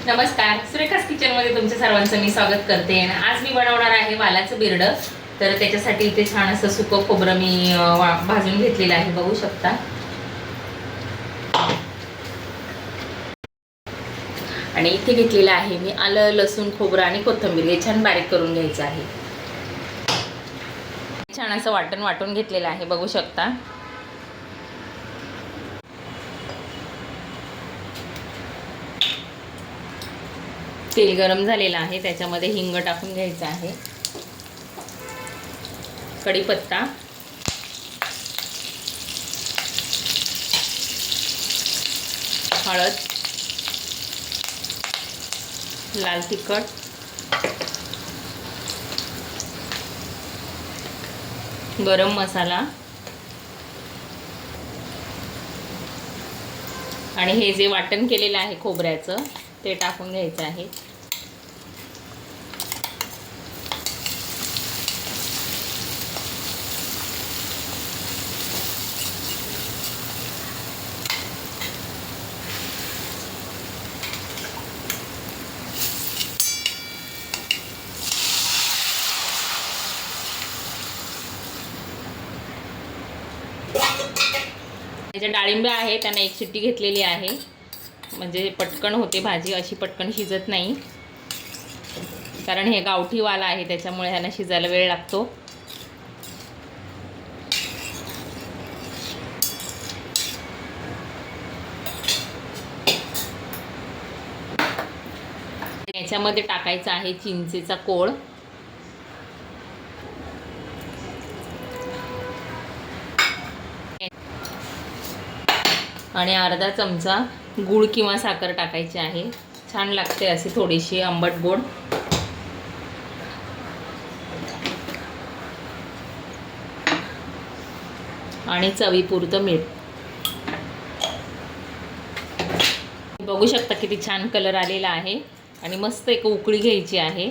नमस्कार, सुरेखास किचनमध्ये तुमच्या सर्वांचं मी स्वागत करते. आज मी बनवणार आहे वालाचं बिरडं. तर त्याच्यासाठी इथे छान असं सुकं खोबरं मी भाजून घेतलेलं आहे, बघू शकता. आणि इथे घेतलेलं आहे मी आलं, लसूण, खोबरं आणि कोथिंबीर. हे छान बारीक करून घ्यायचं आहे. छान असं वाटून घेतलेलं आहे, बघू शकता. तेल गरम झालेलं आहे, त्याच्यामध्ये हिंग टाकून घ्यायचं आहे, कढीपत्ता, हळद, लाल तिखट, गरम मसाला आणि हे जे वाटण केलेलं आहे खोबऱ्याचं ते टाकून घ्यायचं आहे. ज्या डाळिंब्या आहे त्यांना एक शिट्टी घेतलेली आहे, म्हणजे पटकन होते भाजी, अशी पटकन शिजत नाही. कारण हे गावठी वाला आहे त्याच्यामुळे ह्यांना शिजायला वेळ लागतो. याच्यामध्ये टाकायचा आहे चिंचेचा कोळ, आणि अर्धा चमचा गूळ किंवा साखर टाकायची आहे. छान लागते अशी थोडीशी आंबट गोड. आणि चवीपुरतं मीठ. बघू शकता किती छान कलर आलेला आहे. आणि मस्त एक उकळी घ्यायची आहे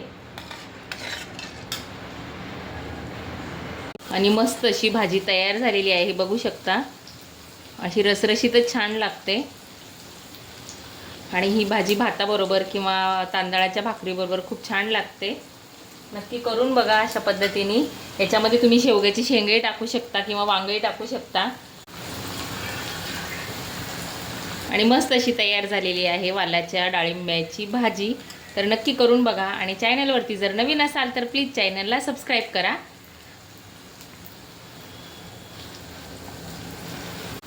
आणि मस्त अशी भाजी तयार झालेली आहे, बघू शकता. अशी रसरशीतच छान लागते. आणि ही भाजी भाताबरोबर किंवा तांदळाच्या भाकरीबरोबर खूप छान लागते. नक्की करून बघा अशा पद्धतीने. याच्यामध्ये तुम्ही शेवग्याची शेंगे टाकू शकता किंवा वांगे टाकू शकता. आणि मस्त अशी तयार झालेली आहे वालाच्या डाळिंब्याची भाजी. तर नक्की करून बघा. आणि चॅनलवरती जर नवीन असाल तर प्लीज चॅनलला सबस्क्राईब करा.